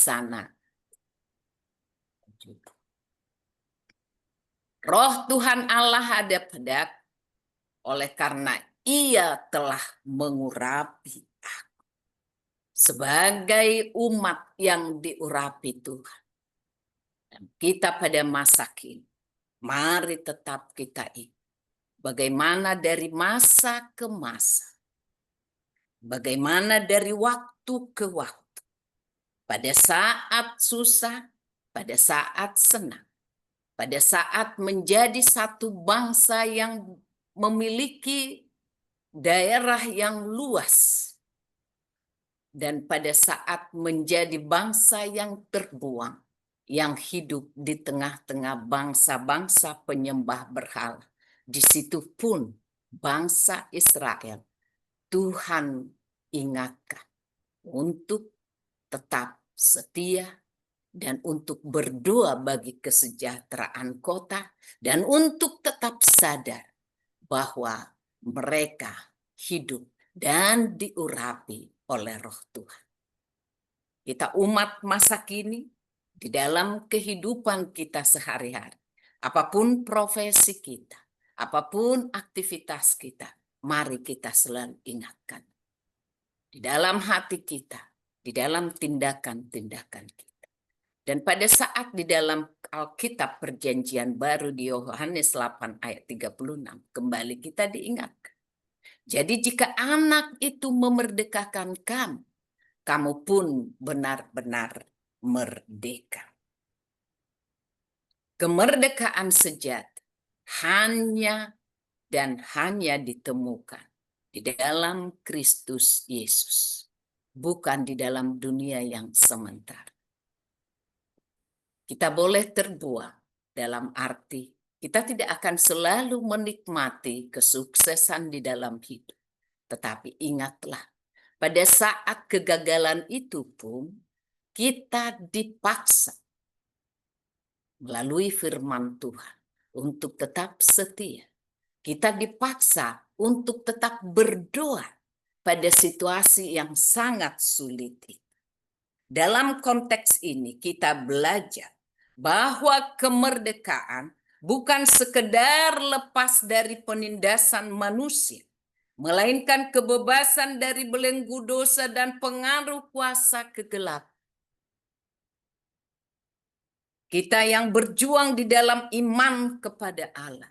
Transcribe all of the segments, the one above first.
sana. Roh Tuhan Allah ada pada, oleh karena Ia telah mengurapi aku sebagai umat yang diurapi Tuhan. Dan kita pada masa kini, mari tetap kita ingat bagaimana dari masa ke masa, bagaimana dari waktu ke waktu, pada saat susah, pada saat senang, pada saat menjadi satu bangsa yang memiliki daerah yang luas, dan pada saat menjadi bangsa yang terbuang, yang hidup di tengah-tengah bangsa-bangsa penyembah berhala. Di situ pun bangsa Israel, Tuhan ingatkan untuk tetap setia dan untuk berdoa bagi kesejahteraan kota dan untuk tetap sadar bahwa mereka hidup dan diurapi oleh Roh Tuhan. Kita umat masa kini, di dalam kehidupan kita sehari-hari, apapun profesi kita, apapun aktivitas kita, mari kita selalu ingatkan. Di dalam hati kita, di dalam tindakan-tindakan kita. Dan pada saat di dalam Alkitab Perjanjian Baru di Yohanes 8 ayat 36, kembali kita diingatkan. Jadi jika anak itu memerdekakan kamu, kamu pun benar-benar merdeka. Kemerdekaan sejati hanya dan hanya ditemukan di dalam Kristus Yesus, bukan di dalam dunia yang sementara. Kita boleh terbuang dalam arti kita tidak akan selalu menikmati kesuksesan di dalam hidup. Tetapi ingatlah, pada saat kegagalan itu pun kita dipaksa melalui firman Tuhan untuk tetap setia. Kita dipaksa untuk tetap berdoa pada situasi yang sangat sulit itu. Dalam konteks ini kita belajar bahwa kemerdekaan bukan sekedar lepas dari penindasan manusia, melainkan kebebasan dari belenggu dosa dan pengaruh kuasa kegelapan. Kita yang berjuang di dalam iman kepada Allah,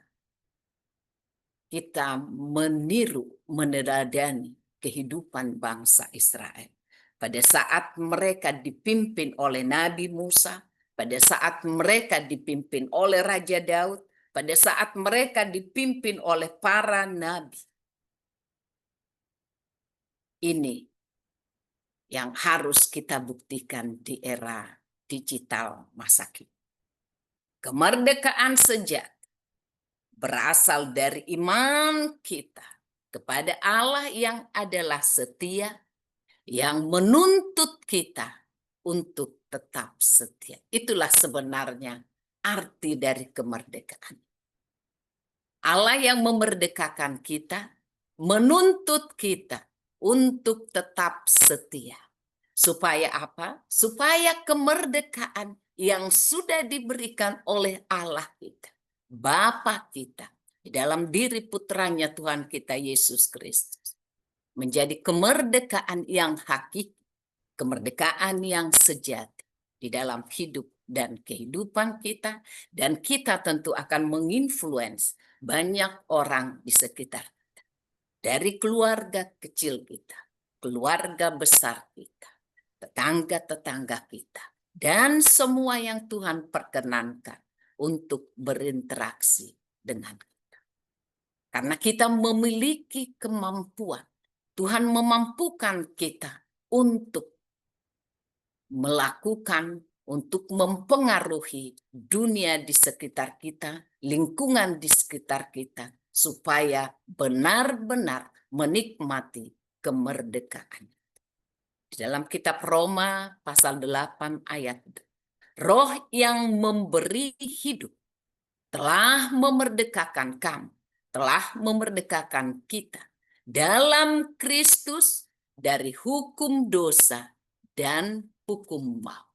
kita meniru, meneladani kehidupan bangsa Israel. Pada saat mereka dipimpin oleh Nabi Musa, pada saat mereka dipimpin oleh Raja Daud, pada saat mereka dipimpin oleh para nabi. Ini yang harus kita buktikan di era digital masa kini. Kemerdekaan sejati berasal dari iman kita kepada Allah yang adalah setia, yang menuntut kita untuk tetap setia. Itulah sebenarnya arti dari kemerdekaan. Allah yang memerdekakan kita, menuntut kita untuk tetap setia. Supaya apa? Supaya kemerdekaan yang sudah diberikan oleh Allah kita, Bapa kita, di dalam diri putranya Tuhan kita Yesus Kristus, menjadi kemerdekaan yang hakiki, kemerdekaan yang sejati di dalam hidup dan kehidupan kita, dan kita tentu akan menginfluence banyak orang di sekitar kita, dari keluarga kecil kita, keluarga besar kita, tetangga-tetangga kita, dan semua yang Tuhan perkenankan untuk berinteraksi dengan kita. Karena kita memiliki kemampuan, Tuhan memampukan kita untuk melakukan, untuk mempengaruhi dunia di sekitar kita, lingkungan di sekitar kita, supaya benar-benar menikmati kemerdekaan. Di dalam kitab Roma pasal 8 ayat, Roh yang memberi hidup telah memerdekakan kamu, telah memerdekakan kita dalam Kristus dari hukum dosa dan hukum maut.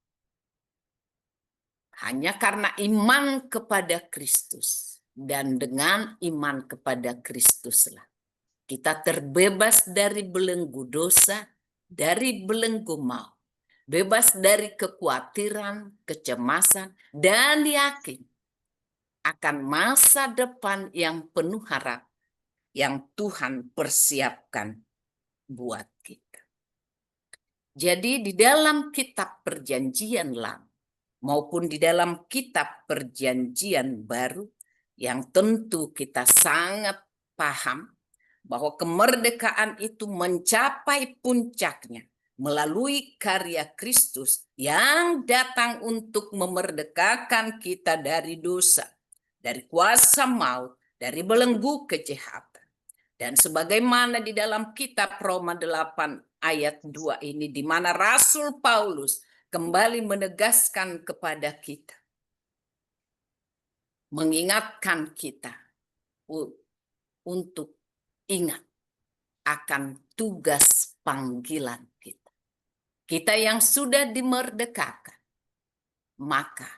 Hanya karena iman kepada Kristus dan dengan iman kepada Kristuslah kita terbebas dari belenggu dosa, dari belenggu maut, bebas dari kekhawatiran, kecemasan, dan yakin akan masa depan yang penuh harap yang Tuhan persiapkan buat kita. Jadi di dalam kitab Perjanjian Lama maupun di dalam kitab Perjanjian Baru yang tentu kita sangat paham bahwa kemerdekaan itu mencapai puncaknya melalui karya Kristus yang datang untuk memerdekakan kita dari dosa, dari kuasa maut, dari belenggu kejahatan. Dan sebagaimana di dalam kitab Roma 8 ayat 2 ini, di mana Rasul Paulus kembali menegaskan kepada kita, mengingatkan kita untuk ingat akan tugas panggilan kita. Kita yang sudah dimerdekakan, maka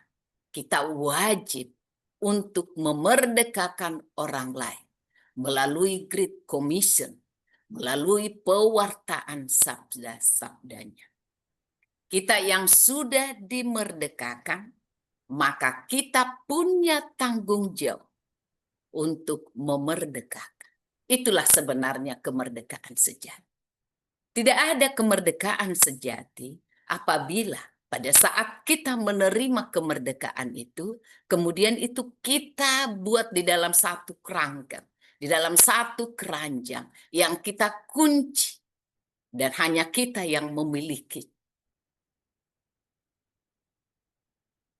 kita wajib untuk memerdekakan orang lain melalui Great Commission, melalui pewartaan sabda-sabdanya. Kita yang sudah dimerdekakan, maka kita punya tanggung jawab untuk memerdekakan. Itulah sebenarnya kemerdekaan sejati. Tidak ada kemerdekaan sejati apabila pada saat kita menerima kemerdekaan itu, kemudian itu kita buat di dalam satu kerangka, di dalam satu keranjang yang kita kunci dan hanya kita yang memiliki.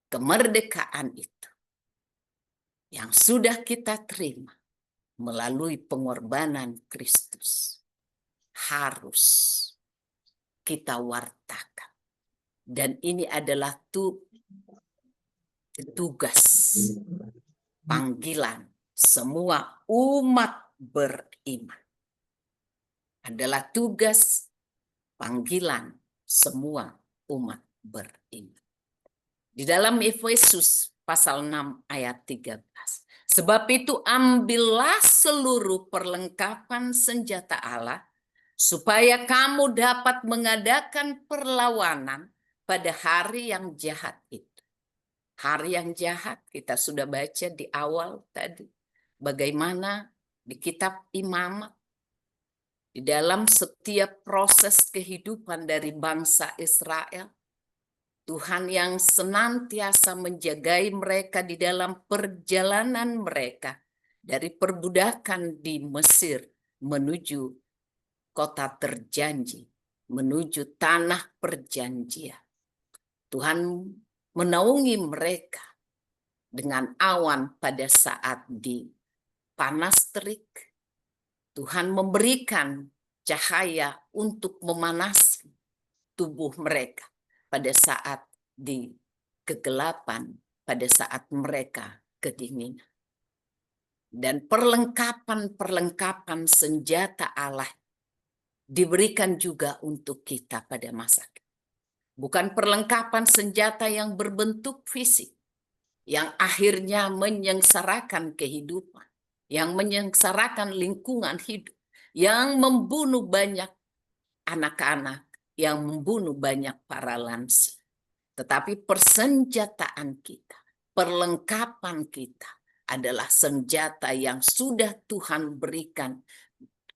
Kemerdekaan itu yang sudah kita terima melalui pengorbanan Kristus harus kita wartakan. Dan ini adalah tugas panggilan semua umat beriman. Adalah tugas panggilan semua umat beriman. Di dalam Efesus pasal 6 ayat 13. Sebab itu ambillah seluruh perlengkapan senjata Allah supaya kamu dapat mengadakan perlawanan pada hari yang jahat itu. Hari yang jahat kita sudah baca di awal tadi. Bagaimana di kitab Imamat, di dalam setiap proses kehidupan dari bangsa Israel, Tuhan yang senantiasa menjagai mereka di dalam perjalanan mereka dari perbudakan di Mesir menuju kota terjanji, menuju tanah perjanjian. Tuhan menaungi mereka dengan awan pada saat di panas terik. Tuhan memberikan cahaya untuk memanasi tubuh mereka pada saat di kegelapan, pada saat mereka kedinginan. Dan perlengkapan-perlengkapan senjata Allah diberikan juga untuk kita pada masa itu. Bukan perlengkapan senjata yang berbentuk fisik, yang akhirnya menyengsarakan kehidupan, yang menyengsarakan lingkungan hidup, yang membunuh banyak anak-anak, yang membunuh banyak para lansia. Tetapi persenjataan kita, perlengkapan kita adalah senjata yang sudah Tuhan berikan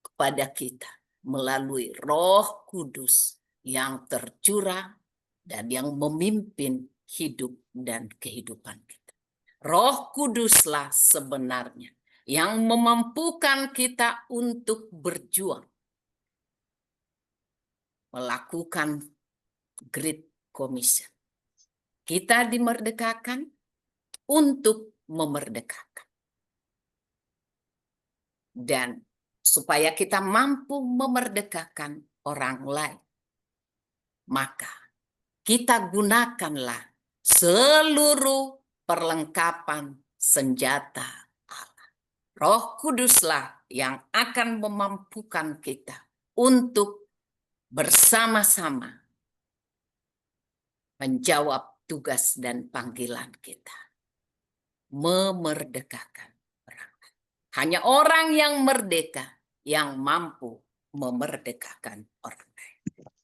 kepada kita melalui Roh Kudus yang tercurah dan yang memimpin hidup dan kehidupan kita. Roh Kuduslah sebenarnya yang memampukan kita untuk berjuang, melakukan Great Commission. Kita dimerdekakan untuk memerdekakan. Dan supaya kita mampu memerdekakan orang lain, maka kita gunakanlah seluruh perlengkapan senjata Allah. Roh Kuduslah yang akan memampukan kita untuk bersama-sama menjawab tugas dan panggilan kita. Memerdekakan orang. Hanya orang yang merdeka yang mampu memerdekakan orang lain.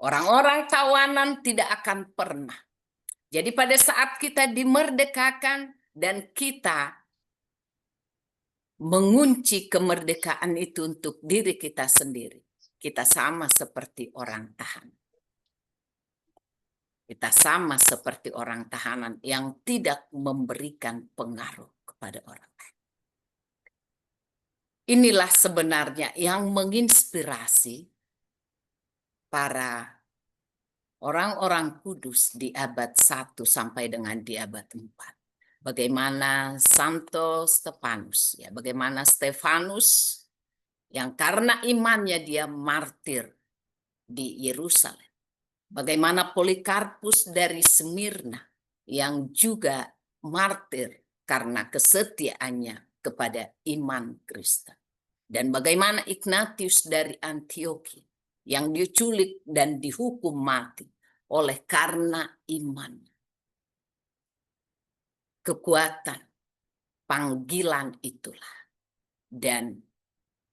Orang-orang tawanan tidak akan pernah. Jadi pada saat kita dimerdekakan dan kita mengunci kemerdekaan itu untuk diri kita sendiri, kita sama seperti orang tahanan. Kita sama seperti orang tahanan yang tidak memberikan pengaruh kepada orang lain. Inilah sebenarnya yang menginspirasi para orang-orang kudus di abad 1 sampai dengan di abad 4. Bagaimana Santo Stefanus, ya, bagaimana Stefanus yang karena imannya dia martir di Yerusalem. Bagaimana Polikarpus dari Smyrna yang juga martir karena kesetiaannya kepada iman Kristen. Dan bagaimana Ignatius dari Antioquia yang diculik dan dihukum mati oleh karena iman. Kekuatan panggilan itulah dan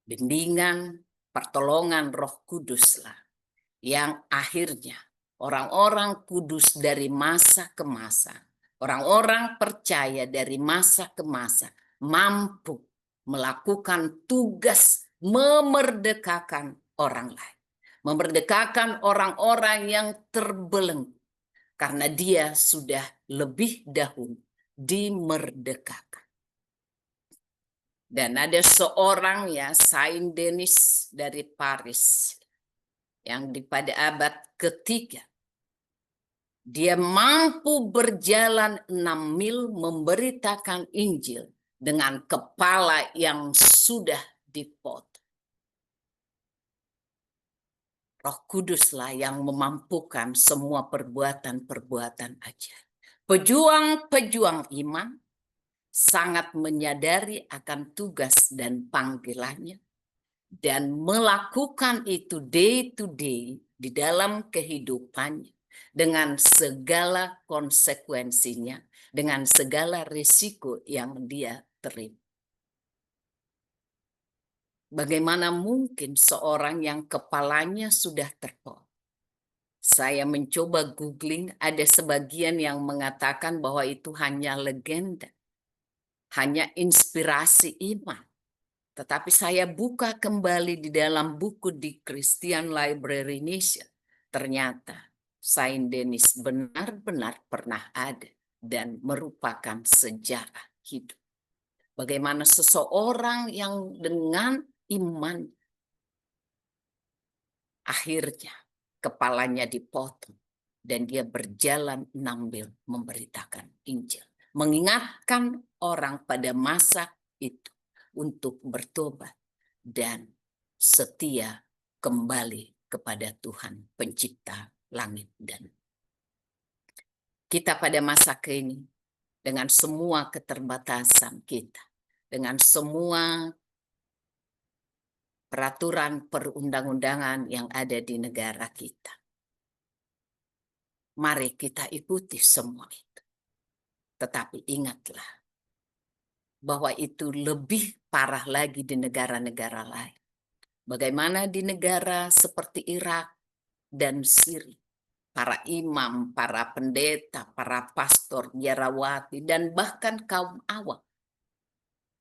bimbingan pertolongan Roh Kuduslah yang akhirnya orang-orang kudus dari masa ke masa, orang-orang percaya dari masa ke masa mampu melakukan tugas memerdekakan orang lain. Memerdekakan orang-orang yang terbelenggu karena dia sudah lebih dahulu dimerdekakan. Dan ada seorang ya, Saint Denis dari Paris yang pada abad ketiga dia mampu berjalan 6 mil memberitakan Injil dengan kepala yang sudah dipotong. Roh Kuduslah yang memampukan semua perbuatan-perbuatan ajaib. Pejuang-pejuang iman sangat menyadari akan tugas dan panggilannya dan melakukan itu day to day di dalam kehidupannya dengan segala konsekuensinya, dengan segala risiko yang dia terima. Bagaimana mungkin seorang yang kepalanya sudah terpotong? Saya mencoba googling, ada sebagian yang mengatakan bahwa itu hanya legenda, hanya inspirasi iman. Tetapi saya buka kembali di dalam buku di Christian Library Indonesia. Ternyata Saint Denis benar-benar pernah ada dan merupakan sejarah hidup. Bagaimana seseorang yang dengan iman akhirnya kepalanya dipotong dan dia berjalan 6 mil memberitakan Injil. Mengingatkan orang pada masa itu untuk bertobat dan setia kembali kepada Tuhan pencipta langit dan bumi. Kita pada masa kini dengan semua keterbatasan kita, dengan semua peraturan perundang-undangan yang ada di negara kita, mari kita ikuti semua itu. Tetapi ingatlah bahwa itu lebih parah lagi di negara-negara lain. Bagaimana di negara seperti Irak dan Syria, para imam, para pendeta, para pastor, biarawati, dan bahkan kaum awam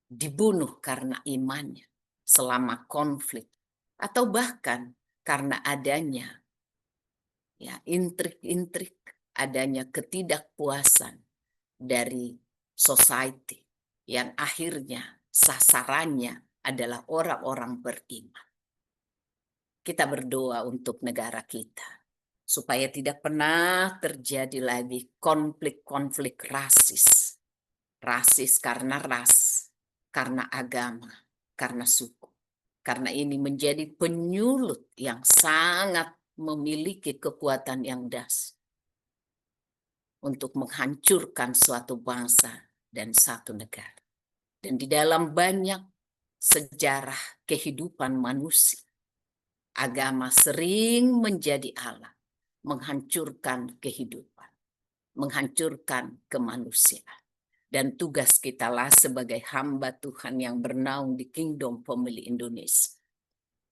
dibunuh karena imannya selama konflik, atau bahkan karena adanya ya intrik-intrik, adanya ketidakpuasan dari society yang akhirnya sasarannya adalah orang-orang beriman. Kita berdoa untuk negara kita supaya tidak pernah terjadi lagi konflik-konflik rasis. Rasis karena ras, karena agama, karena suku. Karena ini menjadi penyulut yang sangat memiliki kekuatan yang dahsyat untuk menghancurkan suatu bangsa dan satu negara. Dan di dalam banyak sejarah kehidupan manusia, agama sering menjadi alat menghancurkan kehidupan. menghancurkan kemanusiaan. Dan tugas kita lah sebagai hamba Tuhan yang bernaung di Kingdom Family Indonesia,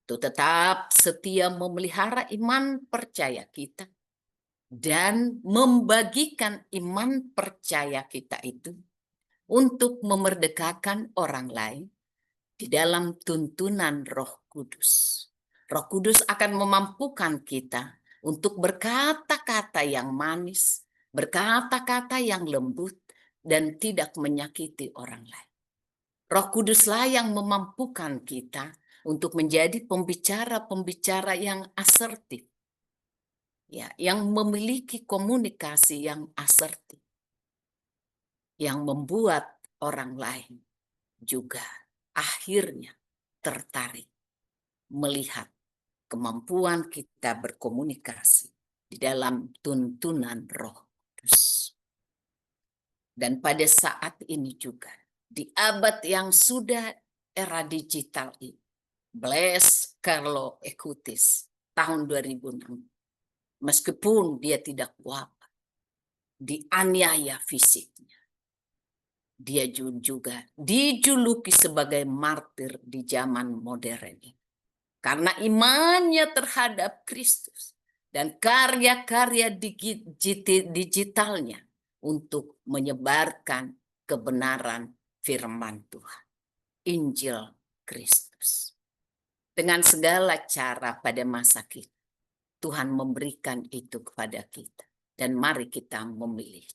itu tetap setia memelihara iman percaya kita dan membagikan iman percaya kita itu untuk memerdekakan orang lain di dalam tuntunan Roh Kudus. Roh Kudus akan memampukan kita untuk berkata-kata yang manis, berkata-kata yang lembut, dan tidak menyakiti orang lain. Roh Kuduslah yang memampukan kita untuk menjadi pembicara-pembicara yang asertif, ya, yang memiliki komunikasi yang asertif, yang membuat orang lain juga akhirnya tertarik melihat kemampuan kita berkomunikasi di dalam tuntunan Roh Kudus. Dan pada saat ini juga, di abad yang sudah era digital ini, Blaise Carlo Acutis tahun 2006, meskipun dia tidak wafat, dianiaya fisiknya, dia juga dijuluki sebagai martir di zaman modern ini. Karena imannya terhadap Kristus dan karya-karya digitalnya untuk menyebarkan kebenaran firman Tuhan, Injil Kristus. Dengan segala cara pada masa kita, Tuhan memberikan itu kepada kita. Dan mari kita memilih.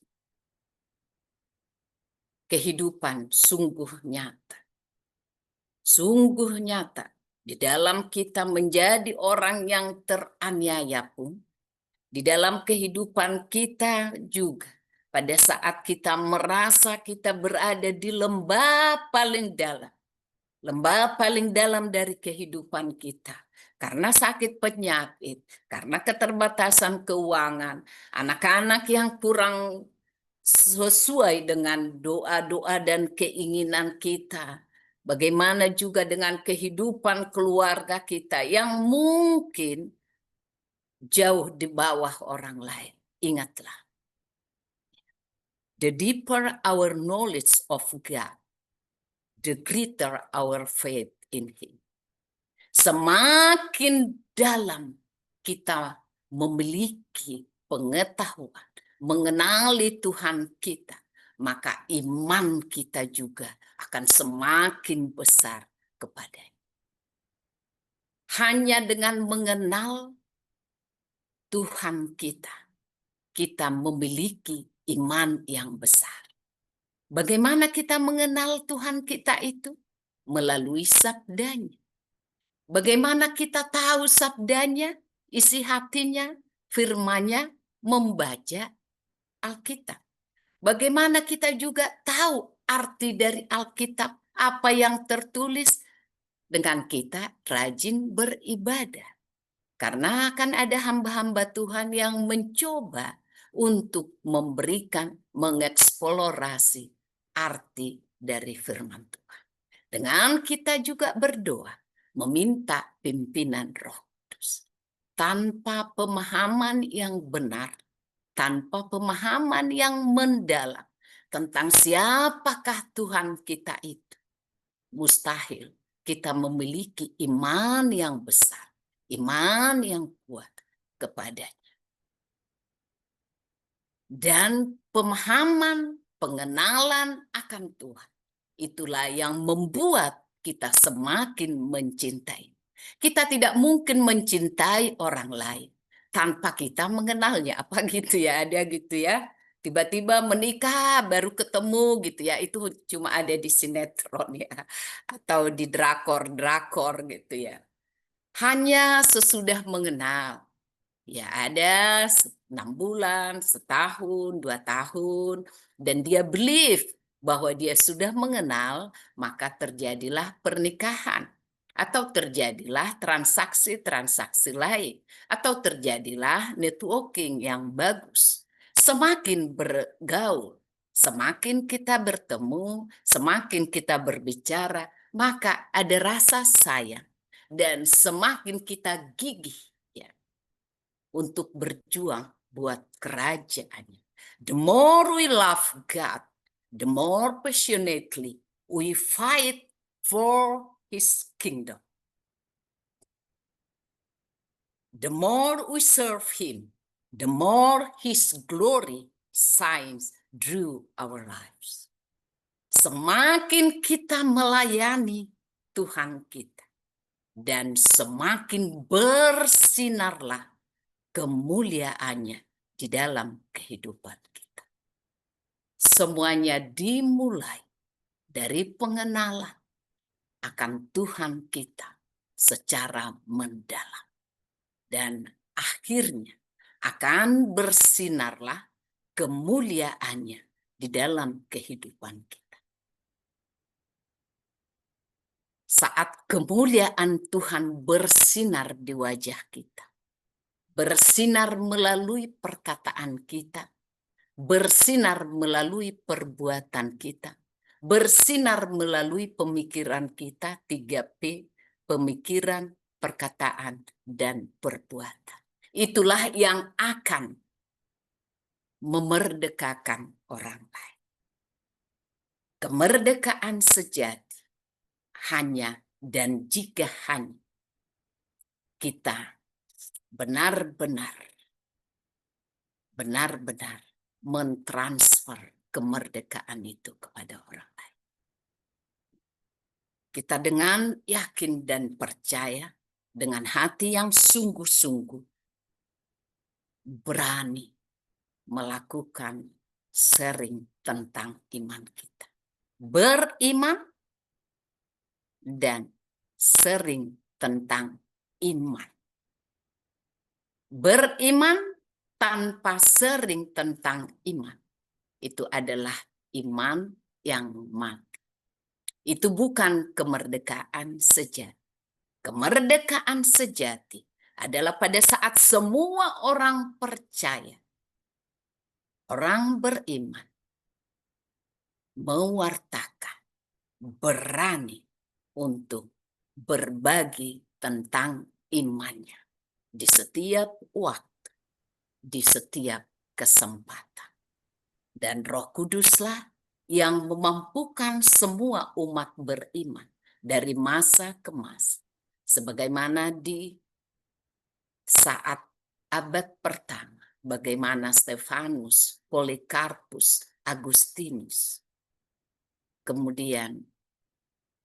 Kehidupan sungguh nyata. Sungguh nyata. Di dalam kita menjadi orang yang teraniaya pun, di dalam kehidupan kita juga, pada saat kita merasa kita berada di lembah paling dalam dari kehidupan kita, karena sakit penyakit, karena keterbatasan keuangan, anak-anak yang kurang sesuai dengan doa-doa dan keinginan kita. Bagaimana juga dengan kehidupan keluarga kita yang mungkin jauh di bawah orang lain. Ingatlah, the deeper our knowledge of God, the greater our faith in Him. Semakin dalam kita memiliki pengetahuan, mengenali Tuhan kita, maka iman kita juga akan semakin besar kepadanya. Hanya dengan mengenal Tuhan kita memiliki iman yang besar. Bagaimana kita mengenal Tuhan kita itu? Melalui sabdanya. Bagaimana kita tahu sabdanya, isi hatinya, firmannya, membaca Alkitab. Bagaimana kita juga tahu arti dari Alkitab, apa yang tertulis, dengan kita rajin beribadah. Karena akan ada hamba-hamba Tuhan yang mencoba untuk memberikan, mengeksplorasi arti dari firman Tuhan. Dengan kita juga berdoa, meminta pimpinan Roh Kudus. Tanpa pemahaman yang benar, tanpa pemahaman yang mendalam tentang siapakah Tuhan kita itu, mustahil kita memiliki iman yang besar, iman yang kuat kepadanya. Dan pemahaman, pengenalan akan Tuhan, itulah yang membuat kita semakin mencintai. Kita tidak mungkin mencintai orang lain tanpa kita mengenalnya. Apa gitu ya, ada gitu ya. Tiba-tiba menikah baru ketemu gitu ya. Itu cuma ada di sinetron ya. Atau di drakor-drakor gitu ya. Hanya sesudah mengenal. Ya ada 6 bulan, setahun, 2 tahun. Dan dia believe bahwa dia sudah mengenal, maka terjadilah pernikahan. Atau terjadilah transaksi-transaksi lain. Atau terjadilah networking yang bagus. Semakin bergaul, semakin kita bertemu, semakin kita berbicara, maka ada rasa sayang. Dan semakin kita gigih ya, untuk berjuang buat kerajaannya. The more we love God, the more passionately we fight for His kingdom. The more we serve Him, the more His glory shines through our lives. Semakin kita melayani Tuhan kita, dan semakin bersinarlah kemuliaannya di dalam kehidupan kita. Semuanya dimulai dari pengenalan akan Tuhan kita secara mendalam. Dan akhirnya akan bersinarlah kemuliaannya di dalam kehidupan kita. Saat kemuliaan Tuhan bersinar di wajah kita, bersinar melalui perkataan kita, bersinar melalui perbuatan kita, bersinar melalui pemikiran kita, 3P, pemikiran, perkataan, dan perbuatan. Itulah yang akan memerdekakan orang lain. Kemerdekaan sejati hanya dan jika hanya kita benar-benar mentransfer kemerdekaan itu kepada orang lain. Kita dengan yakin dan percaya, dengan hati yang sungguh-sungguh, berani melakukan sharing tentang iman kita. Beriman dan sharing tentang iman. Beriman tanpa sharing tentang iman, itu adalah iman yang mati. Itu bukan kemerdekaan sejati. Kemerdekaan sejati adalah pada saat semua orang percaya, orang beriman, mewartakan, berani untuk berbagi tentang imannya di setiap waktu, di setiap kesempatan. Dan Roh Kuduslah yang memampukan semua umat beriman dari masa ke masa. Sebagaimana di saat abad pertama, bagaimana Stefanus, Polikarpus, Agustinus. Kemudian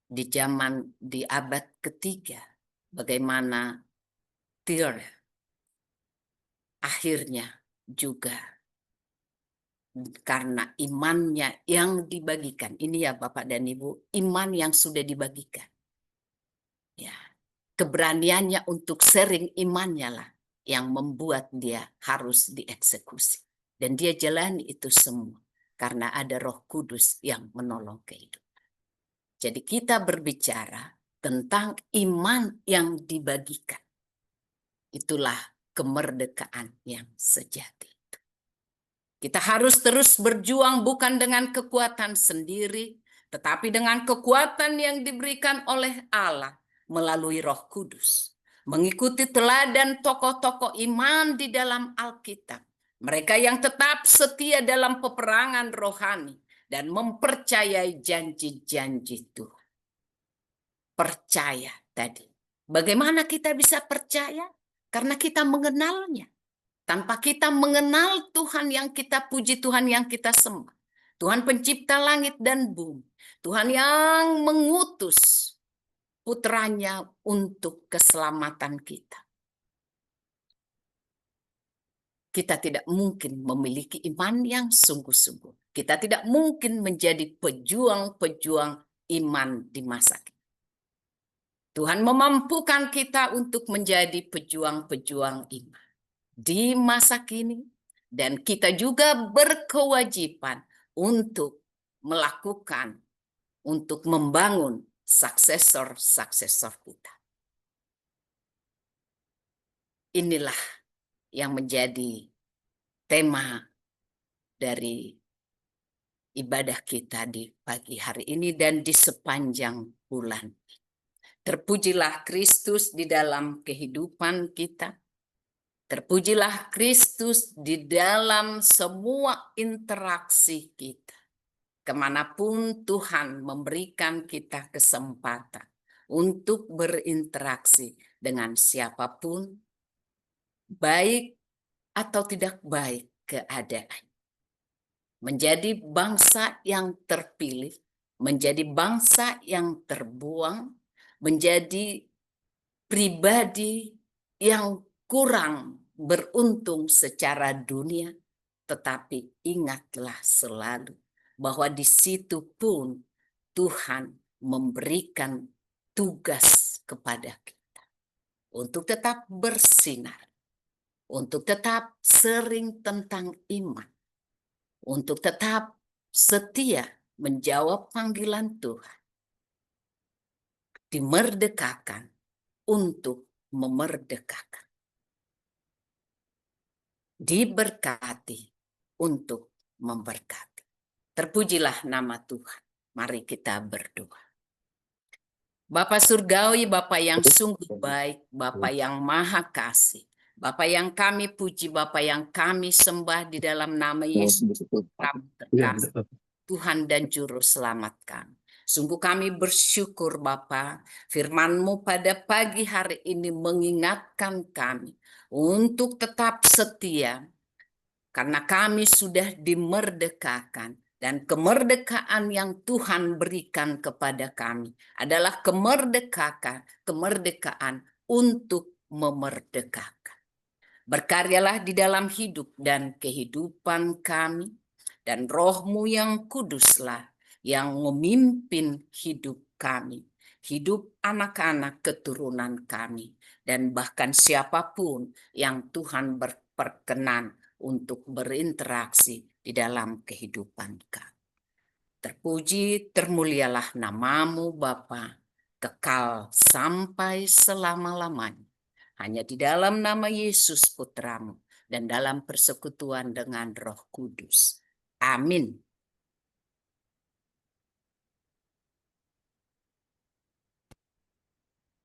di abad ketiga, bagaimana Tyr. Akhirnya juga karena imannya yang dibagikan. Ini ya Bapak dan Ibu, iman yang sudah dibagikan. Ya, keberaniannya untuk sharing imannya lah yang membuat dia harus dieksekusi. Dan dia jalani itu semua karena ada Roh Kudus yang menolong kehidupan. Jadi kita berbicara tentang iman yang dibagikan. Itulah kemerdekaan yang sejati. Kita harus terus berjuang bukan dengan kekuatan sendiri, tetapi dengan kekuatan yang diberikan oleh Allah melalui Roh Kudus. Mengikuti teladan tokoh-tokoh iman di dalam Alkitab. Mereka yang tetap setia dalam peperangan rohani dan mempercayai janji-janji Tuhan. Percaya tadi. Bagaimana kita bisa percaya? Karena kita mengenalnya. Tanpa kita mengenal Tuhan yang kita puji, Tuhan yang kita sembah. Tuhan pencipta langit dan bumi. Tuhan yang mengutus putranya untuk keselamatan kita. Kita tidak mungkin memiliki iman yang sungguh-sungguh. Kita tidak mungkin menjadi pejuang-pejuang iman di masa kini. Tuhan memampukan kita untuk menjadi pejuang-pejuang iman di masa kini, dan kita juga berkewajiban untuk melakukan, untuk membangun suksesor-suksesor kita. Inilah yang menjadi tema dari ibadah kita di pagi hari ini dan di sepanjang bulan. Terpujilah Kristus di dalam kehidupan kita. Terpujilah Kristus di dalam semua interaksi kita. Kemanapun Tuhan memberikan kita kesempatan untuk berinteraksi dengan siapapun, baik atau tidak baik keadaan. Menjadi bangsa yang terpilih, menjadi bangsa yang terbuang, menjadi pribadi yang kurang beruntung secara dunia, tetapi ingatlah selalu bahwa di situ pun Tuhan memberikan tugas kepada kita untuk tetap bersinar, untuk tetap sering tentang iman, untuk tetap setia menjawab panggilan Tuhan, dimerdekakan untuk memerdekakan, diberkati untuk memberkati. Terpujilah nama Tuhan. Mari kita berdoa. Bapa Surgawi, Bapa yang sungguh baik, Bapa yang maha kasih, Bapa yang kami puji, Bapa yang kami sembah di dalam nama Yesus terkasih, Tuhan dan Juru Selamat kami. Sungguh kami bersyukur Bapa, firman-Mu pada pagi hari ini mengingatkan kami untuk tetap setia, karena kami sudah dimerdekakan. Dan kemerdekaan yang Tuhan berikan kepada kami adalah kemerdekaan untuk memerdekakan. Berkaryalah di dalam hidup dan kehidupan kami, dan Roh-Mu yang kuduslah yang memimpin hidup kami, hidup anak-anak keturunan kami, dan bahkan siapapun yang Tuhan berperkenan untuk berinteraksi di dalam kehidupan kami. Terpuji, termulialah nama-Mu Bapa, kekal sampai selama-lamanya. Hanya di dalam nama Yesus Putra-Mu dan dalam persekutuan dengan Roh Kudus. Amin.